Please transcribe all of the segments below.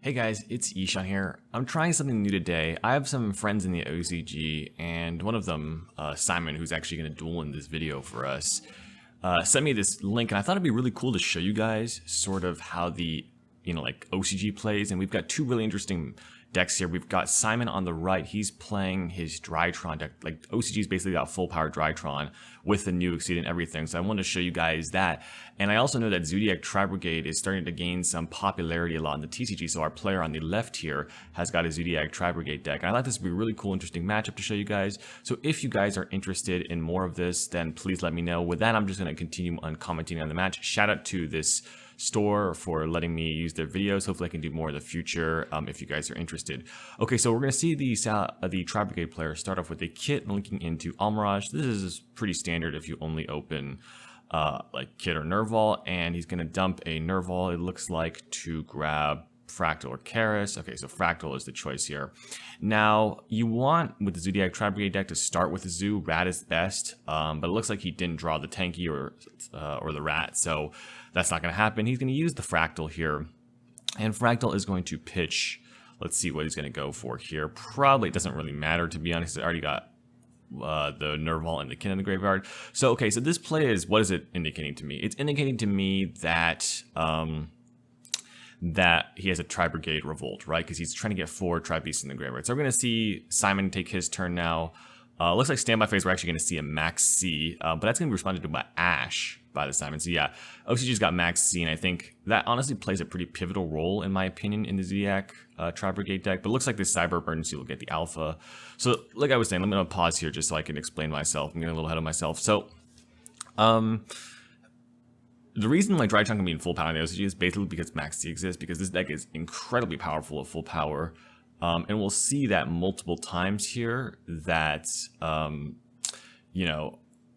Hey guys, it's Yishan here. I'm trying something new today. I have some friends in the OCG, and one of them, Simon, who's actually going to duel in this video for us, sent me this link, and I thought it'd be really cool to show you guys sort of how the, OCG plays. And we've got two really interesting decks here. We've got Simon on the right. He's playing his Drytron deck. Like, OCG's basically got full power Drytron with the new Exceed and everything. So I wanted to show you guys that. And I also know that Zoodiac Tri-Brigade is starting to gain some popularity a lot in the TCG. So our player on the left here has got a Zoodiac Tri-Brigade deck. And I thought this would be a really cool, interesting matchup to show you guys. So if you guys are interested in more of this, then please let me know. With that, I'm just going to continue on commenting on the match. Shout out to this store for letting me use their videos. Hopefully I can do more in the future if you guys are interested. Okay, so we're going to see the Tri-Brigade player start off with a kit linking into Almirage. This is pretty standard if you only open like Kit or Nerval, and he's going to dump a Nerval, it looks like, to grab Fractal or Karis. Okay, so Fractal is the choice here. Now, you want, with the Zoodiac Tri-Brigade deck, to start with the Zoo. Rat is best, but it looks like he didn't draw the Tanky or the Rat, so that's not going to happen. He's going to use the Fractal here, and Fractal is going to pitch. Let's see what he's going to go for here. Probably, it doesn't really matter, to be honest. I already got the Nerval and the Kin in the graveyard. So, okay, so this play is, what is it indicating to me? It's indicating to me that that he has a Tri-Brigade Revolt, right? Because he's trying to get 4 Tri-Beasts in the graveyard. So we're going to see Simon take his turn now. Looks like standby phase, we're actually going to see a Max C, but that's going to be responded to by Ash by the Simon. So yeah, OCG's got Max C, and I think that honestly plays a pretty pivotal role, in my opinion, in the Zoodiac Tri-Brigade deck. But it looks like this Cyber Emergency will get the Alpha. So like I was saying, let me pause here just so I can explain myself. I'm getting a little ahead of myself. So, the reason like Drytron can be in full power in the OCG is basically because Max C exists, because this deck is incredibly powerful at full power. And we'll see that multiple times here that,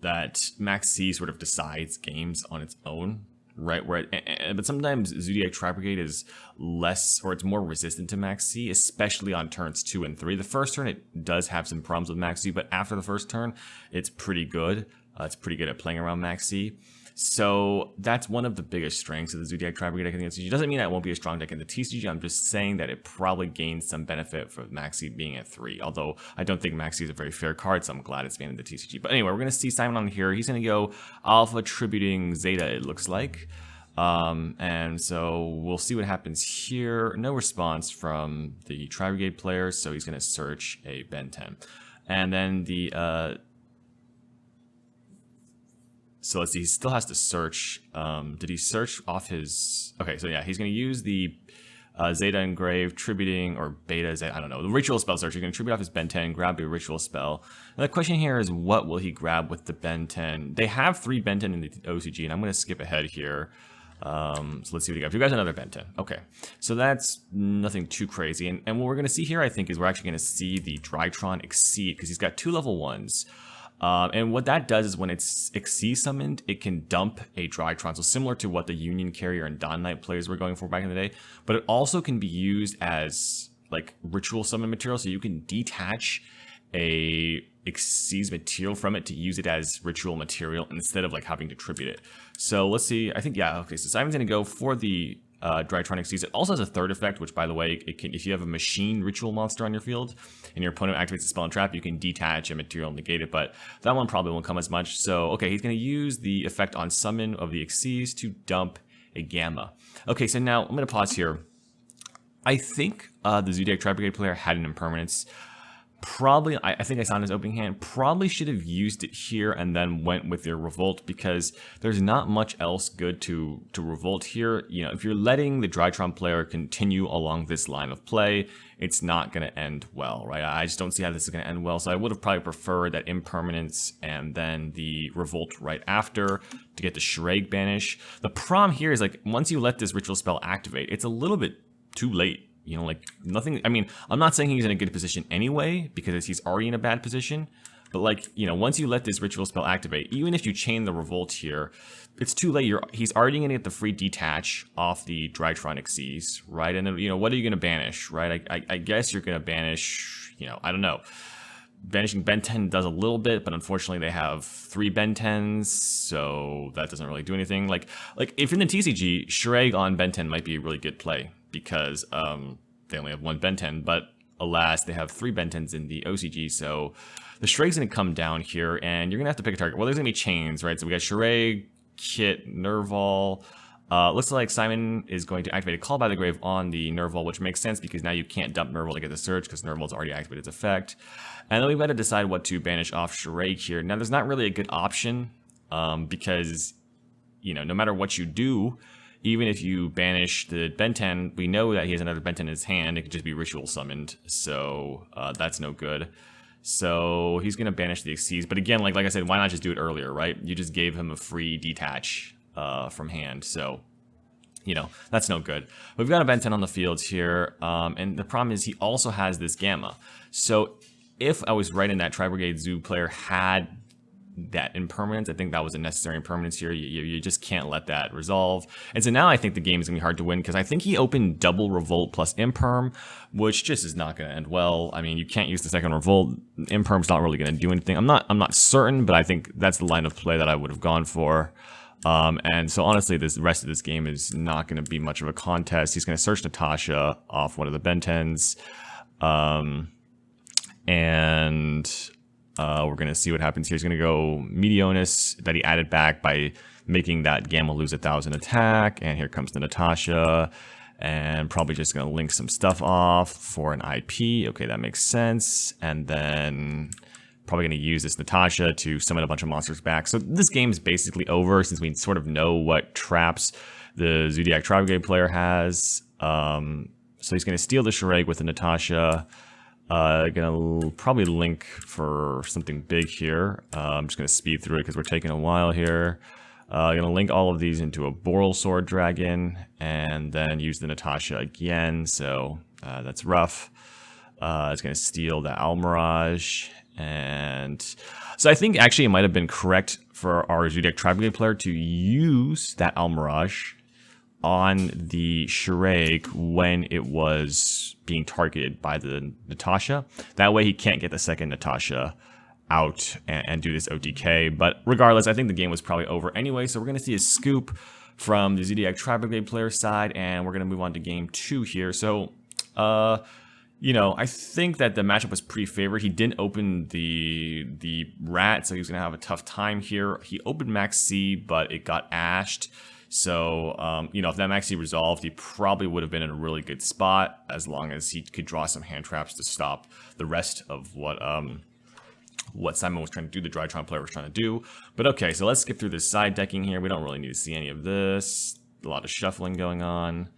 that Max C sort of decides games on its own, right? But sometimes Zoodiac Tri-Brigade is less, or it's more resistant to Max C, especially on turns 2 and 3. The first turn, it does have some problems with Max C, but after the first turn, it's pretty good. It's pretty good at playing around Max C. So that's one of the biggest strengths of the Zoodiac Tri-Brigade deck in the OCG. Doesn't mean that it won't be a strong deck in the TCG. I'm just saying that it probably gains some benefit for Maxi being at 3. Although I don't think Maxi is a very fair card, so I'm glad it's banned in the TCG. But anyway, we're going to see Simon on here. He's going to go Alpha tributing Zeta, it looks like. And so we'll see what happens here. No response from the Tri-Brigade player, so he's going to search a Ben 10. And then the... So let's see, he still has to search. Did he search off his... Okay, so yeah, he's going to use the Zeta Engrave, tributing, or Beta Zeta, I don't know, the Ritual Spell Search. He's going to tribute off his Ben 10, grab a Ritual Spell. Now the question here is, what will he grab with the Ben 10? They have 3 Ben 10 in the OCG, and I'm going to skip ahead here. So let's see what he got. You guys another Ben 10. Okay, so that's nothing too crazy. And what we're going to see here, I think, is we're actually going to see the Drytron Exceed, because he's got 2 level 1s. And what that does is when it's Exceed summoned, it can dump a Drytron. So similar to what the Union Carrier and Dawn Knight players were going for back in the day. But it also can be used as like ritual summon material. So you can detach a Exceed material from it to use it as ritual material instead of like having to tribute it. So let's see. I think, yeah, okay. So Simon's going to go for the Drytron Exceed. It also has a third effect, which, by the way, it can, if you have a machine ritual monster on your field and your opponent activates a spell and trap, you can detach a material and negate it, but that one probably won't come as much. So, okay, he's going to use the effect on summon of the Exceeds to dump a Gamma. Okay, so now I'm going to pause here. I think the Zoodiac Tri-Brigade player had an impermanence. Probably, I think I saw in his opening hand, probably should have used it here and then went with their Revolt, because there's not much else good to Revolt here. You know, if you're letting the Drytron player continue along this line of play, it's not going to end well, right? I just don't see how this is going to end well, so I would have probably preferred that impermanence and then the Revolt right after to get the Shreg banish. The problem here is, like, once you let this ritual spell activate, it's a little bit too late. You know, like, nothing, I mean, I'm not saying he's in a good position anyway, because he's already in a bad position, but, like, you know, once you let this ritual spell activate, even if you chain the Revolt here, it's too late. He's already going to get the free detach off the Drytron Exceeds, right? And then, you know, what are you going to banish, right? I guess you're going to banish, you know, I don't know, banishing Ben 10 does a little bit, but unfortunately they have 3 Ben 10s, so that doesn't really do anything. Like if you're in the TCG, Shreg on Ben 10 might be a really good play because they only have 1 Ben 10, but alas, they have 3 Ben 10s in the OCG, so the Shreg's going to come down here, and you're going to have to pick a target. Well, there's going to be chains, right? So we got Shreg, Kit, Nerval. Looks like Simon is going to activate a Call by the Grave on the Nerval, which makes sense because now you can't dump Nerval to get the search because Nerval's already activated its effect. And then we've got to decide what to banish off Shreg here. Now, there's not really a good option because, you know, no matter what you do, even if you banish the Ben 10, we know that he has another Ben 10 in his hand. It could just be ritual summoned, so that's no good. So he's going to banish the Xyz. But again, like I said, why not just do it earlier, right? You just gave him a free detach from hand, so you know that's no good. We've got a Ben 10 on the field here, and the problem is he also has this Gamma. So if I was right in that Tri-Brigade Zoo player had that impermanence, I think that was a necessary impermanence here. You just can't let that resolve. And so now I think the game is going to be hard to win because I think he opened double Revolt plus Imperm, which just is not going to end well. I mean, you can't use the second Revolt. Imperm's not really going to do anything. I'm not certain, but I think that's the line of play that I would have gone for. And so honestly, the rest of this game is not going to be much of a contest. He's going to search Natasha off one of the Ben 10s. We're going to see what happens here. He's going to go Medionis that he added back by making that Gamma lose 1,000 attack. And here comes the Natasha. And probably just going to link some stuff off for an IP. Okay, that makes sense. And then probably going to use this Natasha to summon a bunch of monsters back. So this game is basically over since we sort of know what traps the Zoodiac Tri-Brigade player has. So he's going to steal the Shreg with the Natasha. Gonna probably link for something big here. I'm just gonna speed through it because we're taking a while here. Gonna link all of these into a Boral Sword Dragon and then use the Natasha again. So that's rough. It's gonna steal the Almirage, and so I think actually it might have been correct for our Zoodiac Tri-Brigade player to use that Almirage on the Shreg when it was being targeted by the Natasha. That way he can't get the second Natasha out and do this OTK. But regardless, I think the game was probably over anyway. So we're going to see a scoop from the Zoodiac Tri-Brigade player side, and we're going to move on to game 2 here. So, you know, I think that the matchup was pretty favored. He didn't open the Rat, so he was going to have a tough time here. He opened Max C, but it got ashed. So, you know, if that Max C resolved, he probably would have been in a really good spot as long as he could draw some hand traps to stop the rest of what Simon was trying to do, the Drytron player was trying to do. But okay, so let's skip through this side decking here. We don't really need to see any of this. A lot of shuffling going on.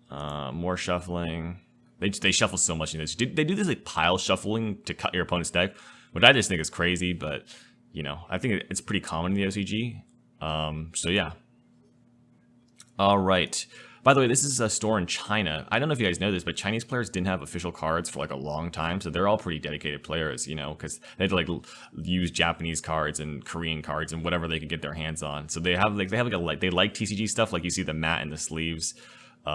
More shuffling. They shuffle so much in this. They do this like pile shuffling to cut your opponent's deck, which I just think is crazy, but, you know, I think it's pretty common in the OCG. So yeah. All right. By the way, this is a store in China. I don't know if you guys know this, but Chinese players didn't have official cards for like a long time, so they're all pretty dedicated players, you know, because they had to like use Japanese cards and Korean cards and whatever they could get their hands on. So they like TCG stuff, like you see the mat and the sleeves.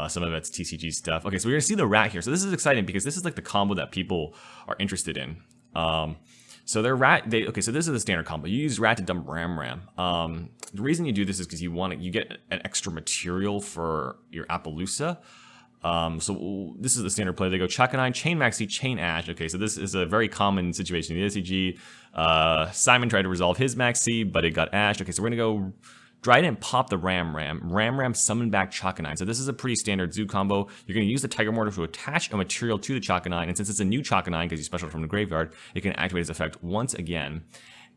Some of it's TCG stuff. Okay, so we're gonna see the Rat here. So this is exciting because this is like the combo that people are interested in. So their Rat, okay, so this is the standard combo. You use Rat to dump Ram. The reason you do this is because you get an extra material for your Appaloosa. So this is the standard play. They go Chakanine, Chain Maxi, Chain Ash. Okay, so this is a very common situation in the OCG. Simon tried to resolve his Maxi, but it got ashed. Okay, so we're gonna go Drytron, pop the Ram, summon back Chakanine. So this is a pretty standard Zoo combo. You're going to use the Tiger Mortar to attach a material to the Chakanine, and since it's a new Chakanine, because you special from the graveyard, it can activate its effect once again.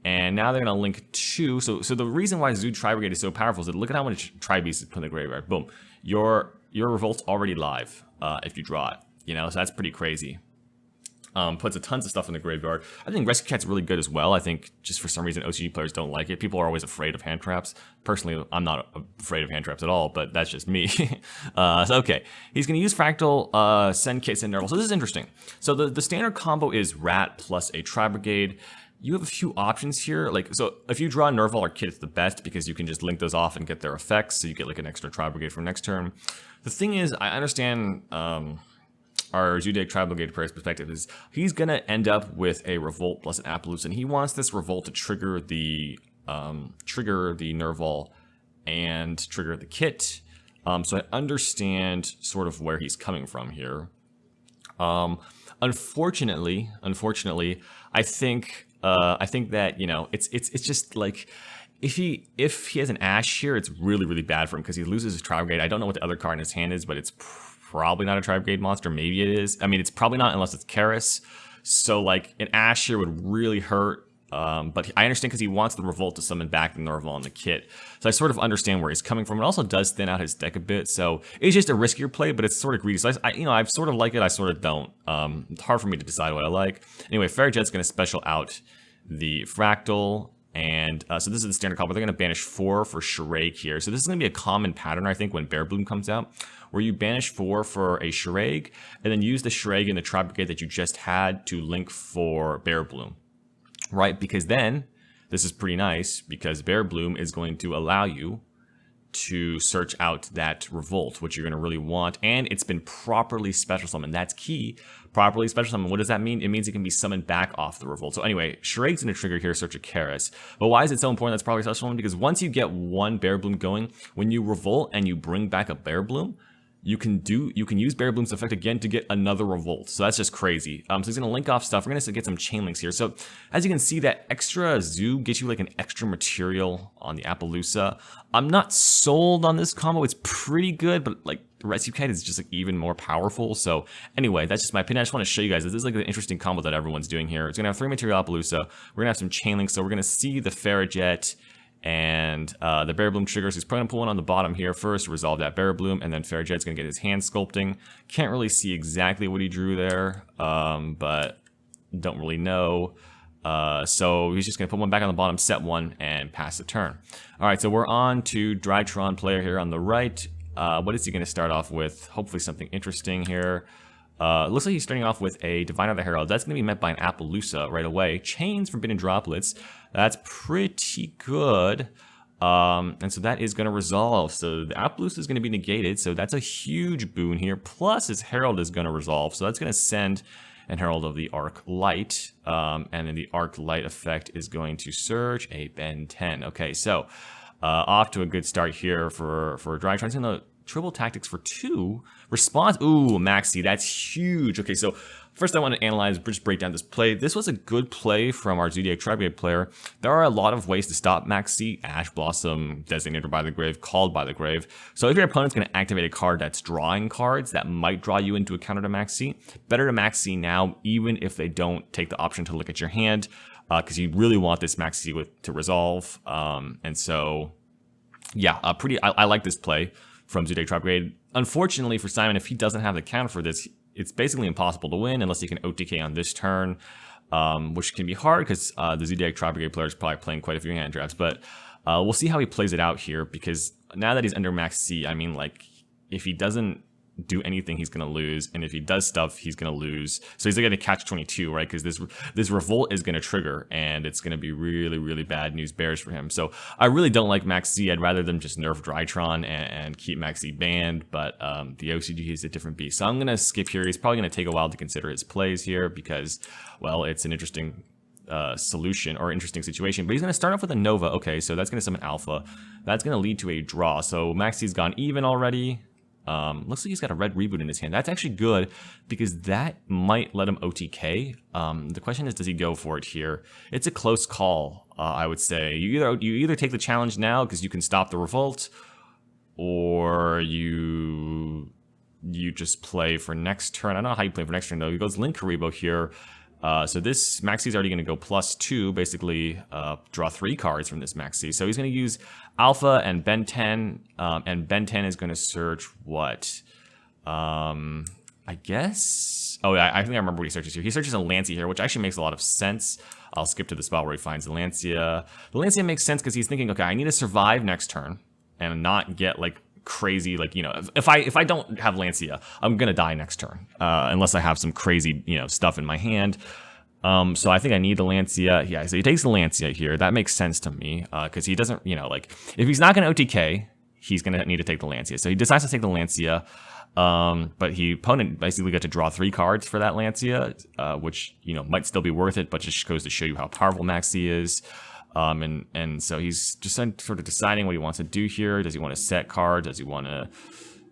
And now they're going to link 2. So the reason why Zoo Tri-Brigade is so powerful is that look at how much Tri-Beast is put in the graveyard. Boom. Your Revolt's already live if you draw it. You know, so that's pretty crazy. Puts tons of stuff in the graveyard. I think Rescue Cat's really good as well. I think just for some reason OCG players don't like it. People are always afraid of hand traps. Personally, I'm not afraid of hand traps at all, but that's just me. So okay, he's going to use Fractal, send Kit, send Nerval. So this is interesting. So the standard combo is Rat plus a Tri-Brigade. You have a few options here. Like, so if you draw Nerval or Kit, it's the best because you can just link those off and get their effects. So you get like an extra Tri-Brigade for next turn. The thing is, I understand our Zoodiac Tri-Brigade player's perspective is he's going to end up with a Revolt plus an Appaloosa, and he wants this Revolt to trigger the Nerval and trigger the kit. So I understand sort of where he's coming from here. Unfortunately, I think that, you know, it's just like if he has an Ash here, it's really bad for him because he loses his Tri-Brigade. I don't know what the other card in his hand is, but it's probably not a Tri-Brigade monster. Maybe it is. I mean, it's probably not unless it's Karis. So like an Ash here would really hurt. But I understand because he wants the Revolt to summon back the Nerval and the kit. So I sort of understand where he's coming from. It also does thin out his deck a bit. So it's just a riskier play, but it's sort of greedy. So I sort of like it. I sort of don't. It's hard for me to decide what I like. Anyway, Fairyjet's going to special out the Fractal. And so this is the standard call, but they're going to banish 4 for Shiraig here. So this is going to be a common pattern, I think, when Bear Bloom comes out, where you banish 4 for a Shiraig, and then use the Shiraig in the Tri-Brigade that you just had to link for Bear Bloom. Right, because then, this is pretty nice, because Bear Bloom is going to allow you to search out that Revolt, which you're going to really want, and it's been properly special summoned. That's key. Properly special summoned. What does that mean? It means it can be summoned back off the Revolt. So anyway, Shiraig's going to trigger here, search a Karis. But why is it so important that's probably special summoned? Because once you get one Bear Bloom going, when you Revolt and you bring back a Bear Bloom, you can use Bear Bloom's effect again to get another Revolt. So that's just crazy. So he's going to link off stuff. We're going to get some chain links here. So as you can see, that extra Zoo gets you like an extra material on the Appaloosa. I'm not sold on this combo. It's pretty good, but like the Rescue Kite is just like even more powerful. So anyway, that's just my opinion. I just want to show you guys this is like an interesting combo that everyone's doing here. It's going to have 3 material Appaloosa. We're going to have some chain links. So we're going to see the Fairyjet and the Bear Bloom triggers. He's probably going to pull one on the bottom here first, resolve that Bear Bloom, and then Fairyjet's going to get his hand sculpting. Can't really see exactly what he drew there, but don't really know. So he's just going to put one back on the bottom, set one, and pass the turn. All right, so we're on to Drytron player here on the right. What is he going to start off with? Hopefully something interesting here. Looks like he's starting off with a Diviner the Herald. That's going to be met by an Appaloosa right away. Chains, Forbidden Droplets. That's pretty good. And so that is going to resolve. So the Appaloosa is going to be negated. So that's a huge boon here. Plus his Herald is going to resolve. So that's going to send an Herald of the Arc Light. And then the Arc Light effect is going to search a Ben 10. Okay, so off to a good start here for Drytron. He's going to Triple Tactics for 2. Response. Ooh, Maxi. That's huge. Okay, so first I want to analyze, just break down this play. This was a good play from our Zoodiac Tri-Brigade player. There are a lot of ways to stop Maxi. Ash Blossom, Designator by the Grave, Called by the Grave. So if your opponent's going to activate a card that's drawing cards that might draw you into a counter to Maxi, better to Maxi now, even if they don't take the option to look at your hand, because you really want this Maxi to resolve. And so, yeah, I like this play from Zoodiac Tri-Brigade. Unfortunately for Simon, if he doesn't have the counter for this, it's basically impossible to win unless he can OTK on this turn, which can be hard because the Zoodiac Tri-Brigade player is probably playing quite a few hand drafts. But we'll see how he plays it out here, because now that he's under max C, I mean, like, if he doesn't do anything, he's going to lose, and if he does stuff, he's going to lose. So he's going to catch 22, right? Because this Revolt is going to trigger, and it's going to be really bad news bears for him. So I really don't like Max C. I'd rather them just nerf Drytron and keep Max C banned, but the OCG is a different beast. So I'm going to skip here. He's probably going to take a while to consider his plays here because, well, it's an interesting solution or interesting situation. But he's going to start off with a Nova. Okay, so that's going to summon Alpha. That's going to lead to a draw. So Max C's gone even already. Looks like he's got a red reboot in his hand. That's actually good because that might let him OTK. The question is, does he go for it here? It's a close call, I would say. You either take the challenge now because you can stop the Revolt, or you just play for next turn. I don't know how you play for next turn though. He goes Link Karibo here. So this Maxi's already going to go +2, basically draw 3 cards from this Maxi. So he's going to use Alpha and Ben 10, and Ben 10 is going to search what? I guess? Oh, yeah, I think I remember what he searches here. He searches a Lancia here, which actually makes a lot of sense. I'll skip to the spot where he finds the Lancia. The Lancia makes sense because he's thinking, okay, I need to survive next turn and not get, like, crazy, like, you know, if I don't have Lancia, I'm gonna die next turn, unless I have some crazy, you know, stuff in my hand. So I think I need the Lancia. Yeah, so he takes the Lancia here. That makes sense to me, because he doesn't, you know, like, if he's not gonna OTK, he's gonna need to take the Lancia. So he decides to take the Lancia. But opponent basically got to draw 3 cards for that Lancia, which, you know, might still be worth it, but just goes to show you how powerful Maxx C is. And so he's just sort of deciding what he wants to do here. Does he want to set cards? Does he want to...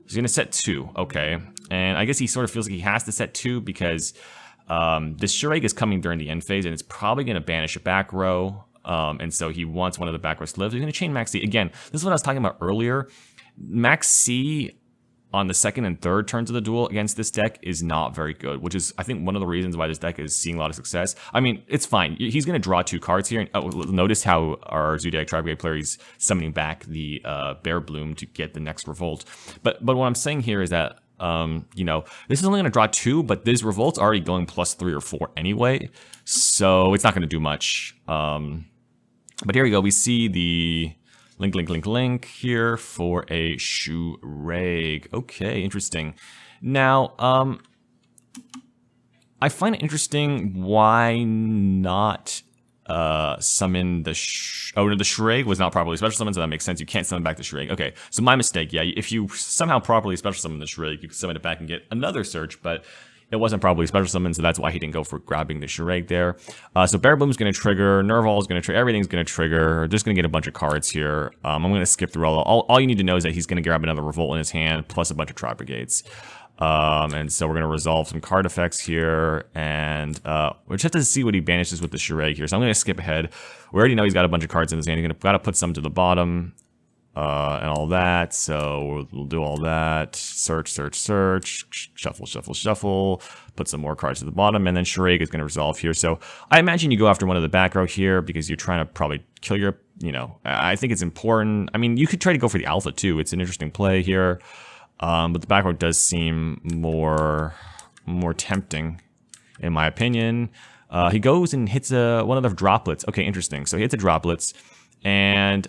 He's going to set 2. Okay. And I guess he sort of feels like he has to set 2 because this Shuraig is coming during the end phase, and it's probably going to banish a back row. And so he wants one of the back rows to live. He's going to chain Maxx C. Again, this is what I was talking about earlier. Maxx C on the second and third turns of the duel against this deck is not very good, which is, I think, one of the reasons why this deck is seeing a lot of success. I mean, it's fine. He's going to draw 2 cards here. And, notice how our Zoodiac Tri-Brigade player is summoning back the Bear Bloom to get the next Revolt. But what I'm saying here is that, you know, this is only going to draw 2, but this Revolt's already going +3 or 4 anyway, so it's not going to do much. But here we go. We see the... Link here for a Shuraig. Okay, interesting. Now, I find it interesting why not summon the the Shuraig was not properly special summoned, so that makes sense. You can't summon back the Shuraig. Okay, so my mistake. Yeah, if you somehow properly special summon the Shuraig, you can summon it back and get another search, but it wasn't probably special summoned, so that's why he didn't go for grabbing the Shuraig there. So Bear Bloom's going to trigger, Nerval is going to trigger, everything's going to trigger. Just going to get a bunch of cards here. I'm going to skip through all you need to know is that he's going to grab another Revolt in his hand, plus a bunch of Tri-Brigades. And so we're going to resolve some card effects here, and we just have to see what he banishes with the Shuraig here. So I'm going to skip ahead. We already know he's got a bunch of cards in his hand. He's got to put some to the bottom. And all that, so we'll do all that. Search, shuffle, put some more cards to the bottom, and then Shuraig is going to resolve here. So I imagine you go after one of the back row here because you're trying to probably kill your, you know, I think it's important. I mean, you could try to go for the alpha too. It's an interesting play here, but the back row does seem more tempting, in my opinion. He goes and hits one of the droplets. Okay, interesting. So he hits the droplets. And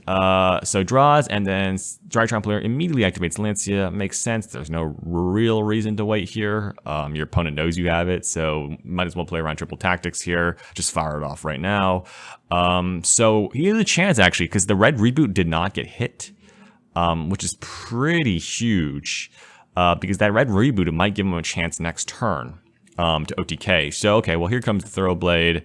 so draws, and then Drytron player immediately activates Lancia. Makes sense. There's no real reason to wait here. Your opponent knows you have it, so might as well play around triple tactics here. Just fire it off right now. So he has a chance, actually, because the red reboot did not get hit, which is pretty huge, because that red reboot, it might give him a chance next turn to OTK. So, okay, well, here comes the Thoroughblade.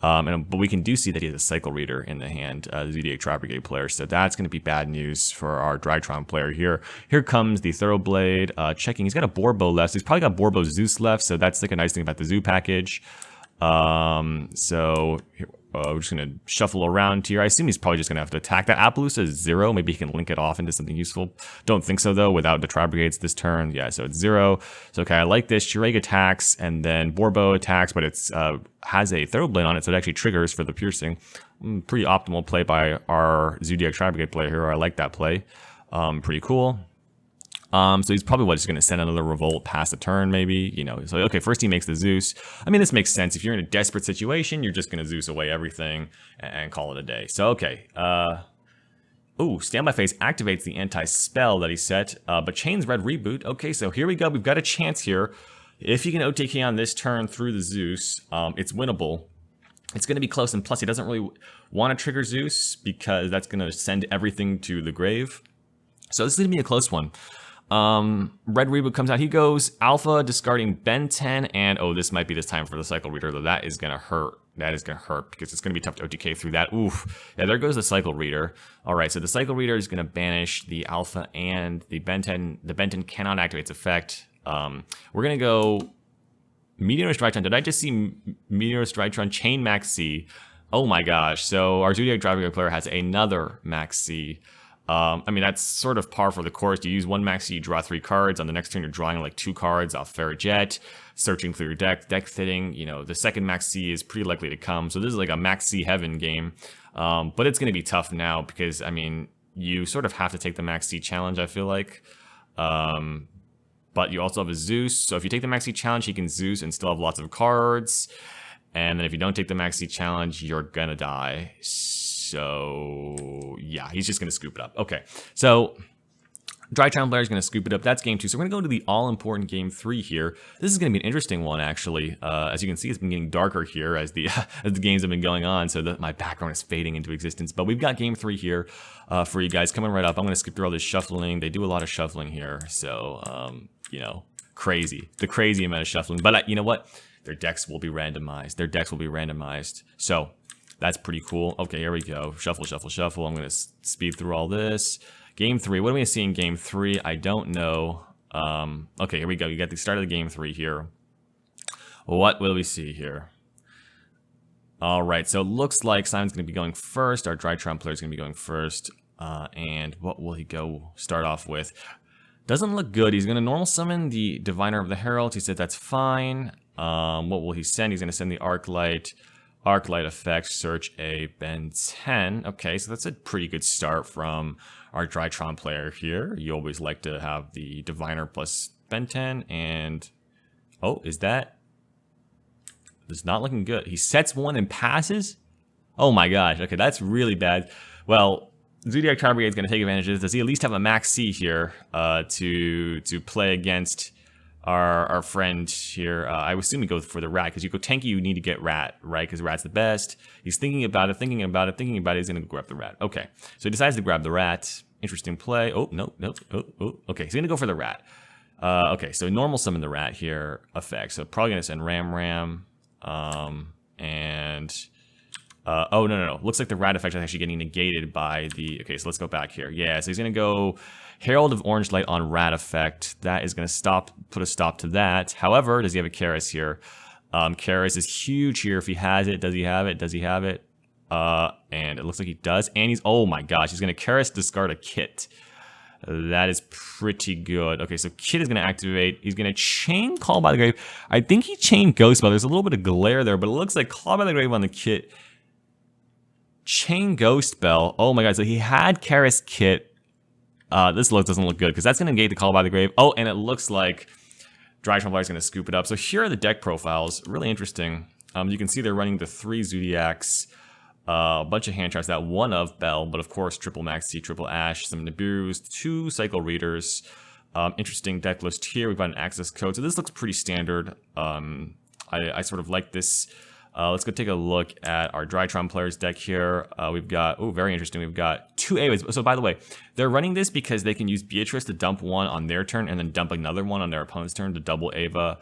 But we can see that he has a Cycle Reader in the hand, the Zoodiac Tri-Brigade player, so that's going to be bad news for our Drytron player here. Here comes the Thoroughblade, checking. He's got a Borbo left, so he's probably got Borbo Zeus left, so that's like a nice thing about the Zoo package. So here, we're just going to shuffle around here. I assume he's probably just going to have to attack. That Appaloosa is 0. Maybe he can link it off into something useful. Don't think so, though, without the Tri-Brigades this turn. Yeah, so it's 0. So, okay, I like this. Shuraig attacks, and then Borbo attacks, but it's has a Thoroughblade on it, so it actually triggers for the piercing. Pretty optimal play by our Zoodiac Tri-Brigade player here. I like that play. Pretty cool. So he's probably just going to send another Revolt past the turn, maybe, you know. So, okay, first he makes the Zeus. I mean, this makes sense. If you're in a desperate situation, you're just going to Zeus away everything and call it a day. So, okay. Ooh, Standby Phase activates the anti-spell that he set, but chains red reboot. Okay, so here we go. We've got a chance here. If you can OTK on this turn through the Zeus, it's winnable. It's going to be close, and plus he doesn't really want to trigger Zeus because that's going to send everything to the grave. So this is going to be a close one. Red Reboot comes out. He goes Alpha, discarding Ben 10, and oh, this might be this time for the Cycle Reader, though that is going to hurt. That is going to hurt because it's going to be tough to OTK through that. Oof. Yeah, there goes the Cycle Reader. All right, so the Cycle Reader is going to banish the Alpha and the Ben 10. The Ben 10 cannot activate its effect. We're going to go Meteorist Drytron. Did I just see Meteorist Drytron chain Maxx C? Oh my gosh. So our Zoodiac Tri-Brigade player has another Maxx C. I mean, that's sort of par for the course. You use one Maxx C, you draw 3 cards. On the next turn, you're drawing like 2 cards off Ferrojet, searching through your deck fitting. You know, the second Maxx C is pretty likely to come. So this is like a Maxx C heaven game. But it's going to be tough now because, I mean, you sort of have to take the Maxx C challenge, I feel like. But you also have a Zeus. So if you take the Maxx C challenge, he can Zeus and still have lots of cards. And then if you don't take the Maxx C challenge, you're going to die. So, yeah, he's just going to scoop it up. Okay, so Drytron player is going to scoop it up. That's game 2. So we're going to go to the all-important game 3 here. This is going to be an interesting one, actually. As you can see, it's been getting darker here as the as the games have been going on. So my background is fading into existence. But we've got game 3 here for you guys coming right up. I'm going to skip through all this shuffling. They do a lot of shuffling here. So, you know, crazy. The crazy amount of shuffling. But you know what? Their decks will be randomized. Their decks will be randomized. So that's pretty cool. Okay, here we go. Shuffle, shuffle, shuffle. I'm going to speed through all this. Game 3. What are we going to see in Game 3? I don't know. Okay, here we go. You got the start of the Game 3 here. What will we see here? All right, so it looks like Simon's going to be going first. Our Drytron player is going to be going first. And what will he go start off with? Doesn't look good. He's going to normal summon the Diviner of the Herald. He said that's fine. What will he send? He's going to send the Arclight. Arclight effect, search a Ben 10. Okay, so that's a pretty good start from our Drytron player here. You always like to have the Diviner plus Ben 10, and oh, is that? It's not looking good. He sets one and passes? Oh my gosh, okay, that's really bad. Well, Zoodiac Tri-Brigade is going to take advantage of this. Does he at least have a max C here to play against our friend here? I would assume we go for the rat, because you go tanky, you need to get rat, right? Because rat's the best. He's thinking about it, thinking about it, thinking about it. He's going to grab the rat. Okay, so he decides to grab the rat. Interesting play. Oh, no, no. Oh. Okay, he's going to go for the rat. Okay, so normal summon the rat here effect. So probably going to send Ram. Oh, no. Looks like the rat effect is actually getting negated by the... Okay, so let's go back here. Yeah, so he's going to go Herald of Orange Light on rat effect. That is going to put a stop to that. However, does he have a Karis here? Karis is huge here if he has it. Does he have it? Does he have it? And it looks like he does. And he's... Oh my gosh, he's going to Karis discard a Kit. That is pretty good. Okay, so Kit is going to activate. He's going to chain Call by the Grave. I think he chained Ghost Spell. There's a little bit of glare there, but it looks like Call by the Grave on the Kit. Chain Ghost Spell. Oh my god, so he had Karis Kit. This doesn't look good, because that's going to negate the Call by the Grave. Oh, and it looks like Drytron player is going to scoop it up. So here are the deck profiles. Really interesting. You can see they're running the 3 Zoodiacs, a bunch of hand traps, that one of Bell, but of course triple Max T, triple Ash, some Nibiru's, 2 Cycle Readers. Interesting deck list here. We've got an access code. So this looks pretty standard. I sort of like this. Let's go take a look at our Drytron player's deck here. We've got, oh, very interesting. We've got 2 Avas. So by the way, they're running this because they can use Beatrice to dump one on their turn and then dump another one on their opponent's turn to double Ava.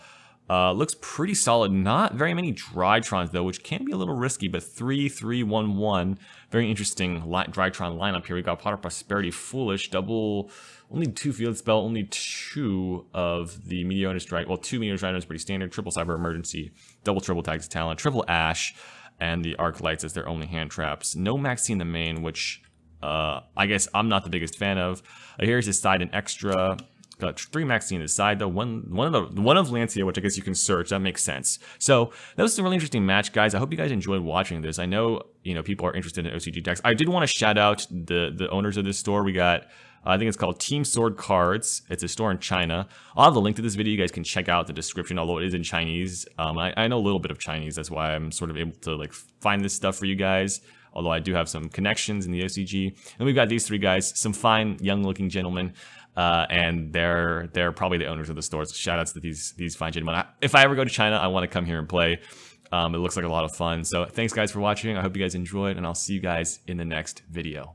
Looks pretty solid. Not very many Drytrons though, which can be a little risky, but 3-3-1-1. Very interesting Drytron lineup here. We got Pot of Prosperity, Foolish, double, only 2 Field Spell, only 2 of the Meteor Strike. Well, 2 Meteor Strike is pretty standard. Triple Cyber Emergency, double Triple Tags Talent, triple Ash, and the Arc Lights as their only hand traps. No Maxi in the main, which I guess I'm not the biggest fan of. Here's his side and extra. Got 3 Maxi in his side though. One of Lancia, which I guess you can search. That makes sense. So that was a really interesting match, guys. I hope you guys enjoyed watching this. I know people are interested in OCG decks. I did want to shout out the owners of this store. We got, I think it's called Team Sword Cards. It's a store in China. I'll have the link to this video. You guys can check out the description, although it is in Chinese. I know a little bit of Chinese. That's why I'm sort of able to find this stuff for you guys. Although I do have some connections in the OCG. And we've got these 3 guys, some fine young-looking gentlemen. And they're probably the owners of the stores. Shout outs to these fine gentlemen. If I ever go to China, I want to come here and play. It looks like a lot of fun. So thanks guys for watching. I hope you guys enjoyed, and I'll see you guys in the next video.